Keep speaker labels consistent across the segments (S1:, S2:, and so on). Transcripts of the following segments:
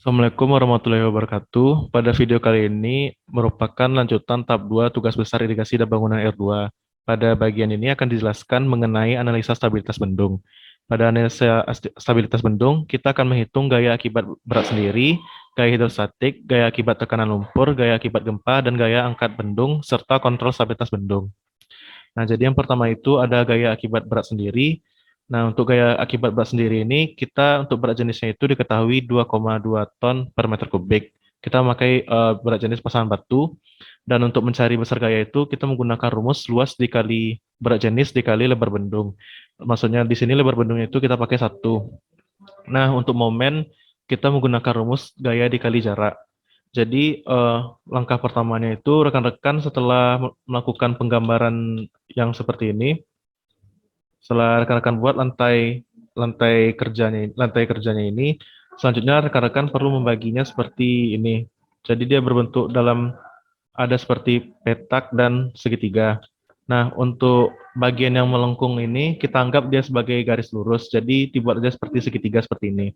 S1: Assalamualaikum warahmatullahi wabarakatuh. Pada video kali ini merupakan lanjutan tahap 2 tugas besar irigasi dan bangunan R2. Pada bagian ini akan dijelaskan mengenai analisa stabilitas bendung. Pada analisa stabilitas bendung, kita akan menghitung gaya akibat berat sendiri, gaya hidrostatik, gaya akibat tekanan lumpur, gaya akibat gempa, dan gaya angkat bendung, serta kontrol stabilitas bendung. Nah, jadi yang pertama itu ada gaya akibat berat sendiri. Nah, untuk gaya akibat berat sendiri ini, kita untuk berat jenisnya itu diketahui 2,2 ton per meter kubik. Kita memakai berat jenis pasangan batu, dan untuk mencari besar gaya itu, kita menggunakan rumus luas dikali berat jenis dikali lebar bendung. Maksudnya di sini lebar bendungnya itu kita pakai 1. Nah, untuk momen, kita menggunakan rumus gaya dikali jarak. Jadi langkah pertamanya itu rekan-rekan setelah melakukan penggambaran yang seperti ini, setelah rekan-rekan buat lantai kerjanya ini, selanjutnya rekan-rekan perlu membaginya seperti ini. Jadi dia berbentuk dalam ada seperti petak dan segitiga. Nah, untuk bagian yang melengkung ini kita anggap dia sebagai garis lurus. Jadi dibuat aja seperti segitiga seperti ini.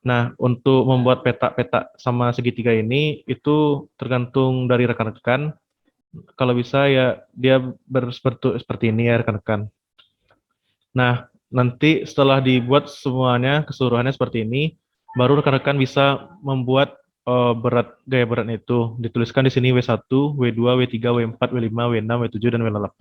S1: Nah, untuk membuat petak-petak sama segitiga ini itu tergantung dari rekan-rekan. Kalau bisa ya dia berbentuk seperti ini ya rekan-rekan. Nah, nanti setelah dibuat semuanya keseluruhannya seperti ini, baru rekan-rekan bisa membuat gaya beratnya itu. Dituliskan di sini W1, W2, W3, W4, W5, W6, W7, dan W8.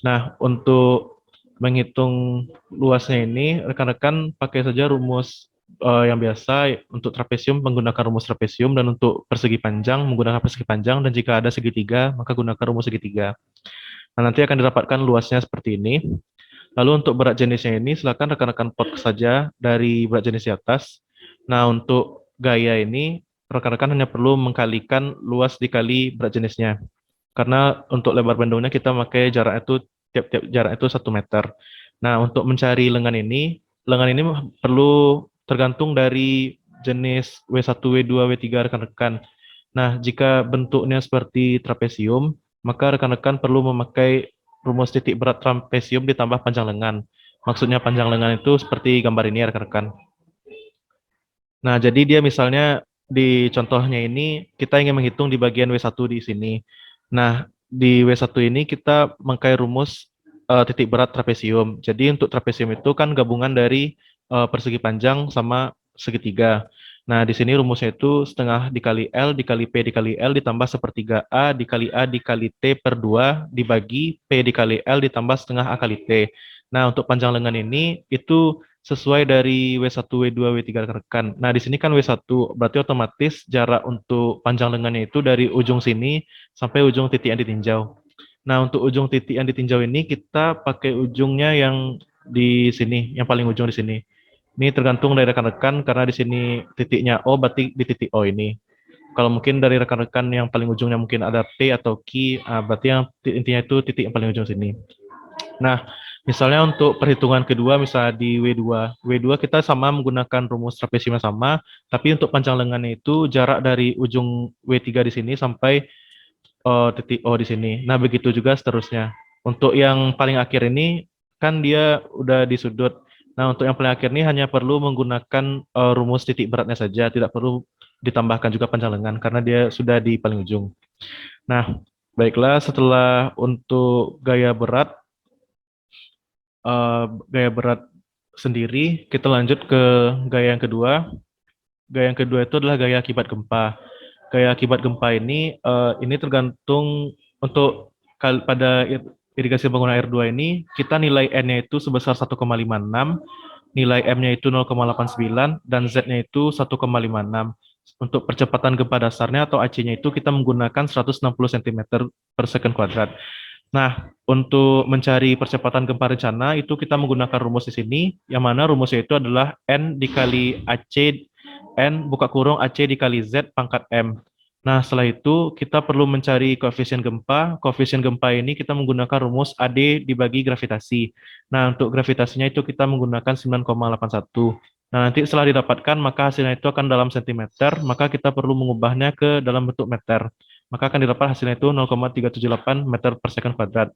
S1: Nah, untuk menghitung luasnya ini, rekan-rekan pakai saja rumus yang biasa untuk trapesium menggunakan rumus trapesium, dan untuk persegi panjang menggunakan persegi panjang, dan jika ada segitiga maka gunakan rumus segitiga. Nah, nanti akan didapatkan luasnya seperti ini. Lalu untuk berat jenisnya ini silakan rekan-rekan pot saja dari berat jenis di atas. Nah, untuk gaya ini rekan-rekan hanya perlu mengkalikan luas dikali berat jenisnya. Karena untuk lebar bendungnya kita pakai jarak itu tiap-tiap jarak itu 1 meter. Nah, untuk mencari lengan ini perlu tergantung dari jenis W1, W2, W3 rekan-rekan. Nah, jika bentuknya seperti trapesium, maka rekan-rekan perlu memakai rumus titik berat trapesium ditambah panjang lengan. Maksudnya panjang lengan itu seperti gambar ini ya rekan-rekan. Nah, jadi dia misalnya di contohnya ini kita ingin menghitung di bagian W1 di sini. Nah, di W1 ini kita memakai rumus titik berat trapesium. Jadi untuk trapesium itu kan gabungan dari persegi panjang sama segitiga. Nah, di sini rumusnya itu setengah dikali L dikali P dikali L ditambah sepertiga A dikali T per 2 dibagi P dikali L ditambah setengah A kali T. Nah, untuk panjang lengan ini itu sesuai dari W1, W2, W3 rekan. Nah, di sini kan W1, berarti otomatis jarak untuk panjang lengannya itu dari ujung sini sampai ujung titik yang ditinjau. Nah, untuk ujung titik yang ditinjau ini kita pakai ujungnya yang di sini, yang paling ujung di sini. Ini tergantung dari rekan-rekan karena di sini titiknya O, berarti di titik O ini. Kalau mungkin dari rekan-rekan yang paling ujungnya mungkin ada P atau Q, berarti yang intinya itu titik yang paling ujung sini. Nah, misalnya untuk perhitungan kedua, misalnya di W2. W2 kita sama menggunakan rumus trapesium yang sama, tapi untuk panjang lengannya itu jarak dari ujung W3 di sini sampai titik O di sini. Nah, begitu juga seterusnya. Untuk yang paling akhir ini, kan dia udah di sudut. Nah, untuk yang paling akhir ini hanya perlu menggunakan rumus titik beratnya saja, tidak perlu ditambahkan juga panjang lengan, karena dia sudah di paling ujung. Nah, baiklah, setelah untuk gaya berat sendiri, kita lanjut ke gaya yang kedua. Gaya yang kedua itu adalah gaya akibat gempa. Gaya akibat gempa ini tergantung untuk pada irigasi bangunan R2 ini, kita nilai N-nya itu sebesar 1,56, nilai M-nya itu 0,89, dan Z-nya itu 1,56. Untuk percepatan gempa dasarnya atau AC-nya itu kita menggunakan 160 cm per second kuadrat. Nah, untuk mencari percepatan gempa rencana itu kita menggunakan rumus di sini, yang mana rumusnya itu adalah N dikali AC, N buka kurung AC dikali Z pangkat M. Nah, setelah itu kita perlu mencari koefisien gempa. Koefisien gempa ini kita menggunakan rumus AD dibagi gravitasi. Nah, untuk gravitasinya itu kita menggunakan 9,81. Nah, nanti setelah didapatkan, maka hasilnya itu akan dalam sentimeter, maka kita perlu mengubahnya ke dalam bentuk meter. Maka akan didapat hasilnya itu 0,378 meter per second kuadrat.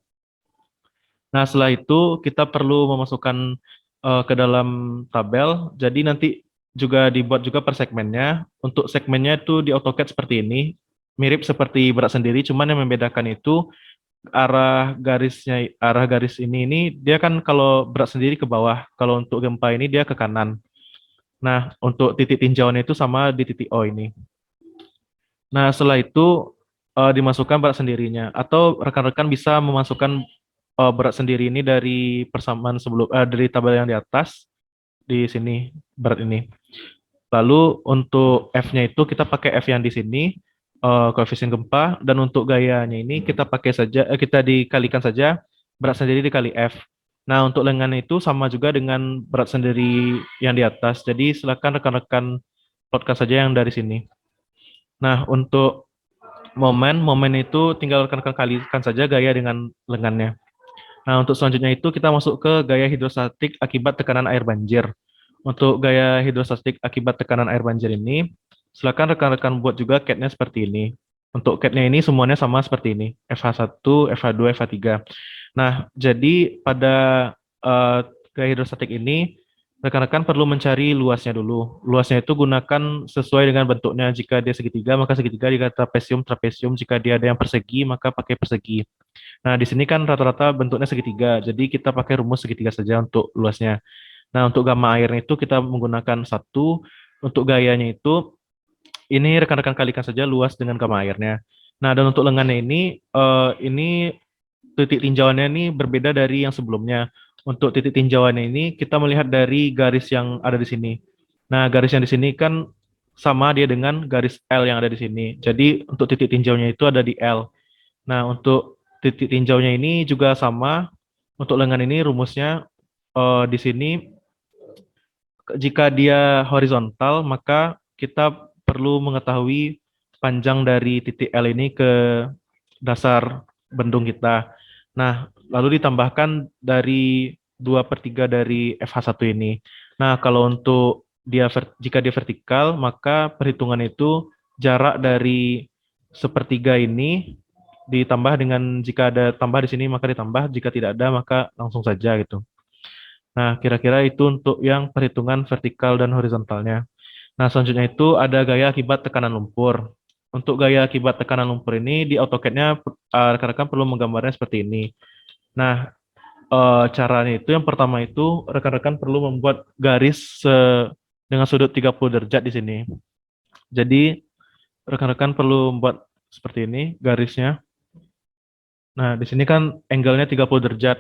S1: Nah, setelah itu kita perlu memasukkan ke dalam tabel. Jadi nanti juga dibuat juga per segmennya. Untuk segmennya itu di AutoCAD seperti ini, mirip seperti berat sendiri, cuman yang membedakan itu arah garis ini dia kan kalau berat sendiri ke bawah, kalau untuk gempa ini dia ke kanan. Nah, untuk titik tinjauannya itu sama di titik O ini. Nah, setelah itu dimasukkan berat sendirinya, atau rekan-rekan bisa memasukkan berat sendiri ini dari persamaan dari tabel yang di atas di sini berat ini. Lalu untuk F-nya itu kita pakai F yang di sini, koefisien gempa, dan untuk gayanya ini kita pakai saja, kita dikalikan saja berat sendiri dikali F. Nah, untuk lengan itu sama juga dengan berat sendiri yang di atas. Jadi silakan rekan-rekan podcast saja yang dari sini. Nah, untuk momen itu tinggal rekan-rekan kalikan saja gaya dengan lengannya. Nah, untuk selanjutnya itu kita masuk ke gaya hidrostatik akibat tekanan air banjir. Untuk gaya hidrostatik akibat tekanan air banjir ini, silakan rekan-rekan buat juga CAD-nya seperti ini. Untuk CAD-nya ini semuanya sama seperti ini, FH1, FH2, FH3. Nah, jadi pada eh, gaya hidrostatik ini, rekan-rekan perlu mencari luasnya dulu. Luasnya itu gunakan sesuai dengan bentuknya. Jika dia segitiga, maka segitiga. Jika trapesium, trapesium. Jika dia ada yang persegi, maka pakai persegi. Nah, di sini kan rata-rata bentuknya segitiga, jadi kita pakai rumus segitiga saja untuk luasnya. Nah, untuk gamma airnya itu kita menggunakan satu, untuk gayanya itu, ini rekan-rekan kalikan saja luas dengan gamma airnya. Nah, dan untuk lengannya ini titik tinjauannya ini berbeda dari yang sebelumnya. Untuk titik tinjauannya ini kita melihat dari garis yang ada di sini. Nah, garis yang di sini kan sama dia dengan garis L yang ada di sini. Jadi untuk titik tinjaunya itu ada di L. Nah, untuk titik tinjaunya ini juga sama. Untuk lengan ini rumusnya di sini jika dia horizontal maka kita perlu mengetahui panjang dari titik L ini ke dasar bendung kita. Nah, lalu ditambahkan dari 2/3 dari FH1 ini. Nah, kalau untuk jika dia vertikal, maka perhitungan itu jarak dari sepertiga ini ditambah dengan jika ada tambah di sini maka ditambah, jika tidak ada maka langsung saja gitu. Nah, kira-kira itu untuk yang perhitungan vertikal dan horizontalnya. Nah, selanjutnya itu ada gaya akibat tekanan lumpur. Untuk gaya akibat tekanan lumpur ini di AutoCAD-nya rekan-rekan perlu menggambarnya seperti ini. Nah, caranya itu yang pertama itu rekan-rekan perlu membuat garis dengan sudut 30 derajat di sini. Jadi rekan-rekan perlu membuat seperti ini garisnya. Nah, di sini kan angle-nya 30 derajat.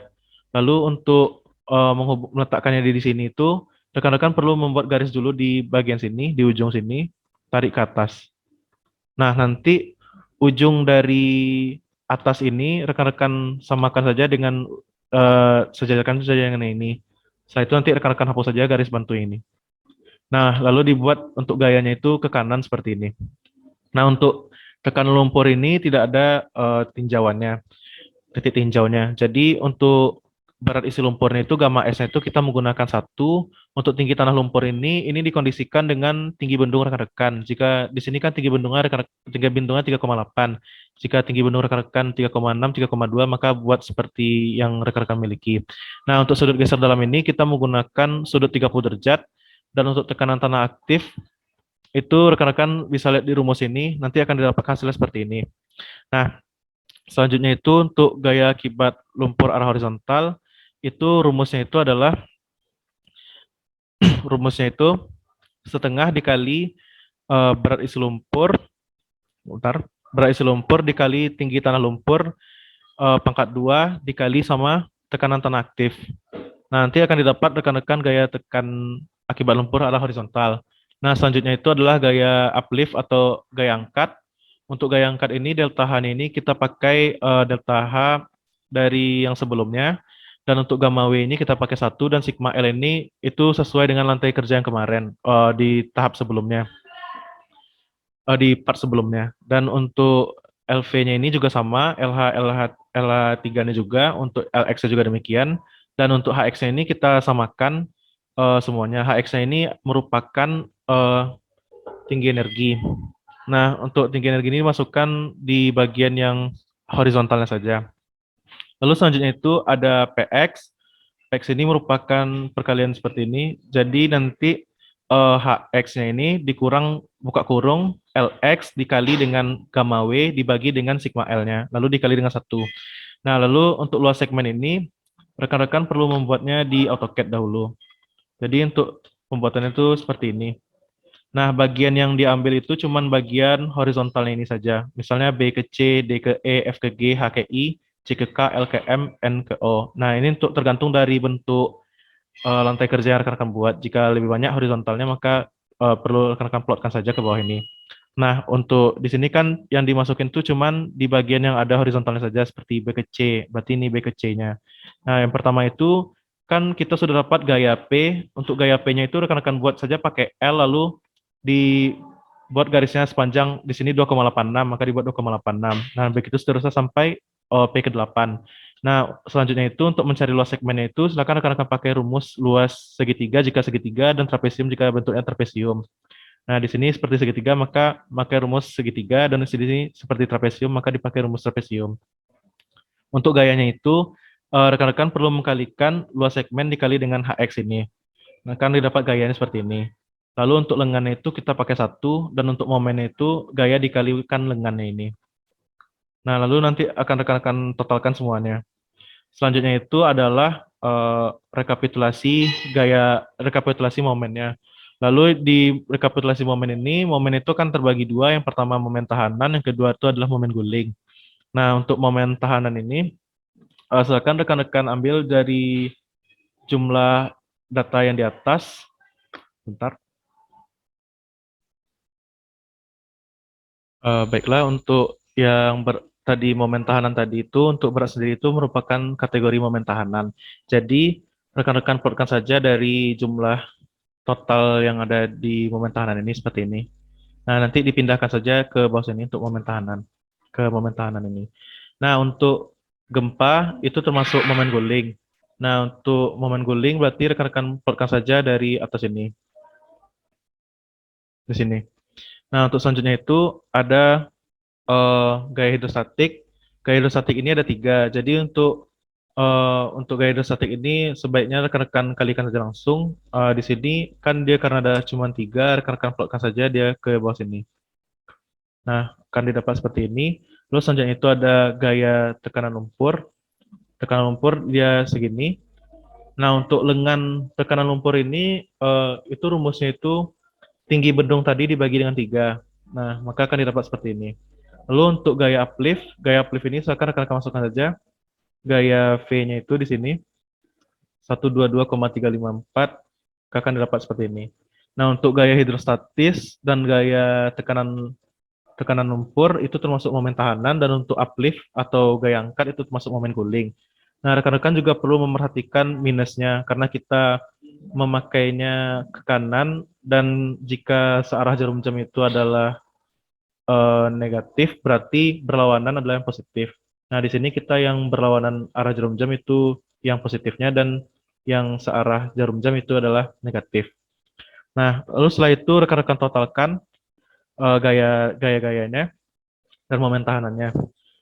S1: Lalu untuk meletakkannya di sini itu rekan-rekan perlu membuat garis dulu di bagian sini, di ujung sini, tarik ke atas. Nah, nanti ujung dari atas ini rekan-rekan samakan saja dengan sejajarkan saja dengan ini. Setelah itu nanti rekan-rekan hapus saja garis bantu ini. Nah, lalu dibuat untuk gayanya itu ke kanan seperti ini. Nah, untuk tekanan lumpur ini tidak ada tinjauannya, titik tinjaunya. Jadi untuk berat isi lumpurnya itu gamma S-nya itu kita menggunakan satu. Untuk tinggi tanah lumpur ini dikondisikan dengan tinggi bendung rekan-rekan. Jika di sini kan tinggi bendungnya 3,8. Jika tinggi bendung rekan-rekan 3,6, 3,2 maka buat seperti yang rekan-rekan miliki. Nah, untuk sudut geser dalam ini kita menggunakan sudut 30 derajat, dan untuk tekanan tanah aktif itu rekan-rekan bisa lihat di rumus ini, nanti akan didapatkan hasilnya seperti ini. Nah, selanjutnya itu untuk gaya akibat lumpur arah horizontal, itu rumusnya itu setengah dikali berat isi lumpur, berat isi lumpur dikali tinggi tanah lumpur pangkat 2 dikali sama tekanan tanah aktif. Nah, nanti akan didapat rekan-rekan gaya tekan akibat lumpur arah horizontal. Nah, selanjutnya itu adalah gaya uplift atau gaya angkat. Untuk gaya angkat ini, delta H ini kita pakai delta H dari yang sebelumnya. Dan untuk gamma W ini kita pakai 1, dan sigma L ini itu sesuai dengan lantai kerja yang kemarin di tahap sebelumnya, di part sebelumnya. Dan untuk LV-nya ini juga sama, LH3-nya juga, untuk LX-nya juga demikian. Dan untuk HX-nya ini kita samakan semuanya. HX-nya ini merupakan tinggi energi. Nah, untuk tinggi energi ini masukkan di bagian yang horizontalnya saja. Lalu selanjutnya itu ada PX. PX ini merupakan perkalian seperti ini. Jadi nanti HX-nya ini dikurang buka kurung LX dikali dengan gamma W dibagi dengan sigma L-nya, lalu dikali dengan 1. Nah, lalu untuk luas segmen ini, rekan-rekan perlu membuatnya di AutoCAD dahulu. Jadi untuk pembuatannya itu seperti ini. Nah, bagian yang diambil itu cuman bagian horizontalnya ini saja. Misalnya B ke C, D ke E, F ke G, H ke I, C ke K, L ke M, N ke O. Nah, ini untuk tergantung dari bentuk lantai kerja yang rekan-rekan buat. Jika lebih banyak horizontalnya, maka perlu rekan-rekan plotkan saja ke bawah ini. Nah, untuk di sini kan yang dimasukin tuh cuman di bagian yang ada horizontalnya saja, seperti B ke C, berarti ini B ke C-nya. Nah, yang pertama itu kan kita sudah dapat gaya P. Untuk gaya P-nya itu rekan-rekan buat saja pakai L, lalu dibuat garisnya sepanjang di sini 2,86, maka dibuat 2,86. Nah, begitu seterusnya sampai P ke 8. Nah, selanjutnya itu untuk mencari luas segmennya itu silakan rekan-rekan pakai rumus luas segitiga jika segitiga dan trapesium jika bentuknya trapesium. Nah, di sini seperti segitiga maka pakai rumus segitiga dan di sini seperti trapesium maka dipakai rumus trapesium. Untuk gayanya itu rekan-rekan perlu mengkalikan luas segmen dikali dengan HX ini. Nah, kan didapat gayanya seperti ini. Lalu untuk lengannya itu kita pakai 1 dan untuk momennya itu gaya dikalikan lengannya ini. Nah, lalu nanti akan rekan-rekan totalkan semuanya. Selanjutnya itu adalah rekapitulasi momennya. Lalu di rekapitulasi momen ini, momen itu kan terbagi dua. Yang pertama momen tahanan, yang kedua itu adalah momen guling. Nah, untuk momen tahanan ini, silakan rekan-rekan ambil dari jumlah data yang di atas. Bentar. Baiklah, untuk yang tadi momen tahanan tadi itu, untuk berat sendiri itu merupakan kategori momen tahanan. Jadi, rekan-rekan plotkan saja dari jumlah total yang ada di momen tahanan ini seperti ini. Nah, nanti dipindahkan saja ke bawah sini untuk momen tahanan, ke momen tahanan ini. Nah, untuk gempa itu termasuk momen guling. Nah, untuk momen guling berarti rekan-rekan plotkan saja dari atas ini, di sini. Nah, untuk selanjutnya itu ada gaya hidrostatik. Gaya hidrostatik ini ada 3. Jadi untuk gaya hidrostatik ini sebaiknya rekan-rekan kalikan saja langsung. Di sini kan dia karena ada cuma 3, rekan-rekan plotkan saja dia ke bawah sini. Nah, kan didapat seperti ini. Lalu selanjutnya itu ada gaya tekanan lumpur. Tekanan lumpur dia segini. Nah, untuk lengan tekanan lumpur ini itu rumusnya itu tinggi bendung tadi dibagi dengan 3. Nah, maka akan didapat seperti ini. Lalu untuk gaya uplift ini silakan rekan-rekan masukkan saja. Gaya V-nya itu di sini 122,354 akan didapat seperti ini. Nah, untuk gaya hidrostatis dan gaya tekanan lumpur itu termasuk momen tahanan dan untuk uplift atau gaya angkat itu termasuk momen cooling. Nah, rekan-rekan juga perlu memerhatikan minusnya karena kita memakainya ke kanan dan jika searah jarum jam itu adalah negatif berarti berlawanan adalah yang positif. Nah, di sini kita yang berlawanan arah jarum jam itu yang positifnya dan yang searah jarum jam itu adalah negatif. Nah, lalu setelah itu rekan-rekan totalkan gaya-gayanya dan momen tahanannya.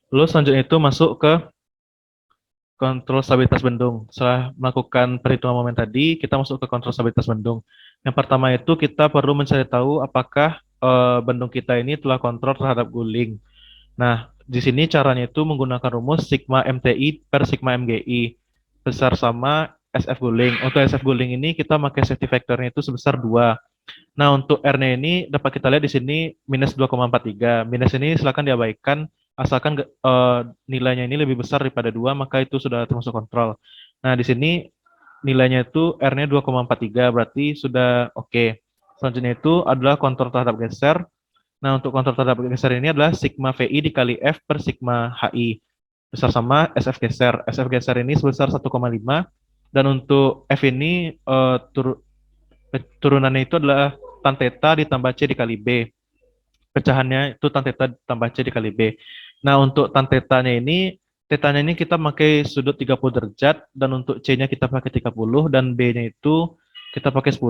S1: Lalu selanjutnya itu masuk ke kontrol stabilitas bendung. Setelah melakukan perhitungan momen tadi, kita masuk ke kontrol stabilitas bendung. Yang pertama itu kita perlu mencari tahu apakah bendung kita ini telah kontrol terhadap guling. Nah, di sini caranya itu menggunakan rumus sigma MTI per sigma MGI besar sama SF guling. Untuk SF guling ini kita pakai safety factornya itu sebesar 2. Nah, untuk R-nya ini dapat kita lihat di sini minus 2,43. Minus ini silakan diabaikan asalkan nilainya ini lebih besar daripada 2, maka itu sudah termasuk kontrol. Nah, di sini nilainya itu R-nya 2,43, berarti sudah oke. Selanjutnya itu adalah kontrol terhadap geser. Nah, untuk kontrol terhadap geser ini adalah sigma VI dikali F per sigma HI besar sama SF geser. SF geser ini sebesar 1,5 dan untuk F ini turunannya itu adalah tan theta ditambah C dikali B. Pecahannya itu tan theta ditambah C dikali B. Nah, untuk tan tetanya ini kita pakai sudut 30 derajat dan untuk C-nya kita pakai 30 dan B-nya itu kita pakai 10.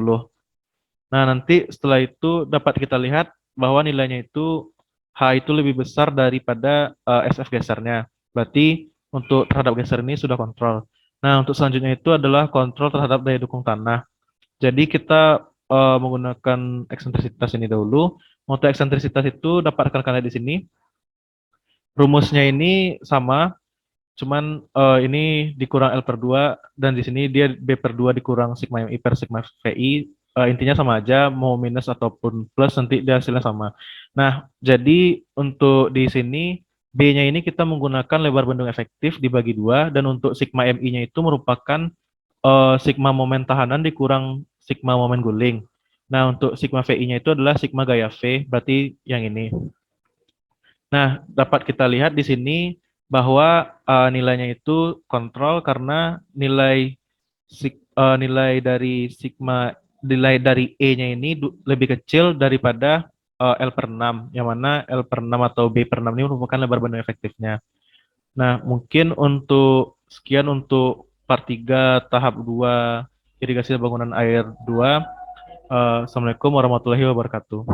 S1: Nah, nanti setelah itu dapat kita lihat bahwa nilainya itu H itu lebih besar daripada SF gesernya. Berarti untuk terhadap geser ini sudah kontrol. Nah, untuk selanjutnya itu adalah kontrol terhadap daya dukung tanah. Jadi kita menggunakan eksentrisitas ini dahulu. Untuk eksentrisitas itu dapat rekan-rekan lihat di sini. Rumusnya ini sama, cuman ini dikurang L per 2 dan di sini dia B per 2 dikurang sigma MI per sigma VI. Intinya sama aja, mau minus ataupun plus nanti dia hasilnya sama. Nah, jadi untuk di sini B-nya ini kita menggunakan lebar bendung efektif dibagi 2 dan untuk sigma MI-nya itu merupakan sigma momen tahanan dikurang sigma momen guling. Nah, untuk sigma VI-nya itu adalah sigma gaya V, berarti yang ini. Nah, dapat kita lihat di sini bahwa nilainya itu kontrol karena nilai dari sigma nilai dari E-nya ini lebih kecil daripada L per 6, yang mana L per 6 atau B per 6 ini merupakan lebar bendung efektifnya. Nah, mungkin untuk sekian untuk part 3 tahap 2 irigasi bangunan air 2. Assalamualaikum warahmatullahi wabarakatuh.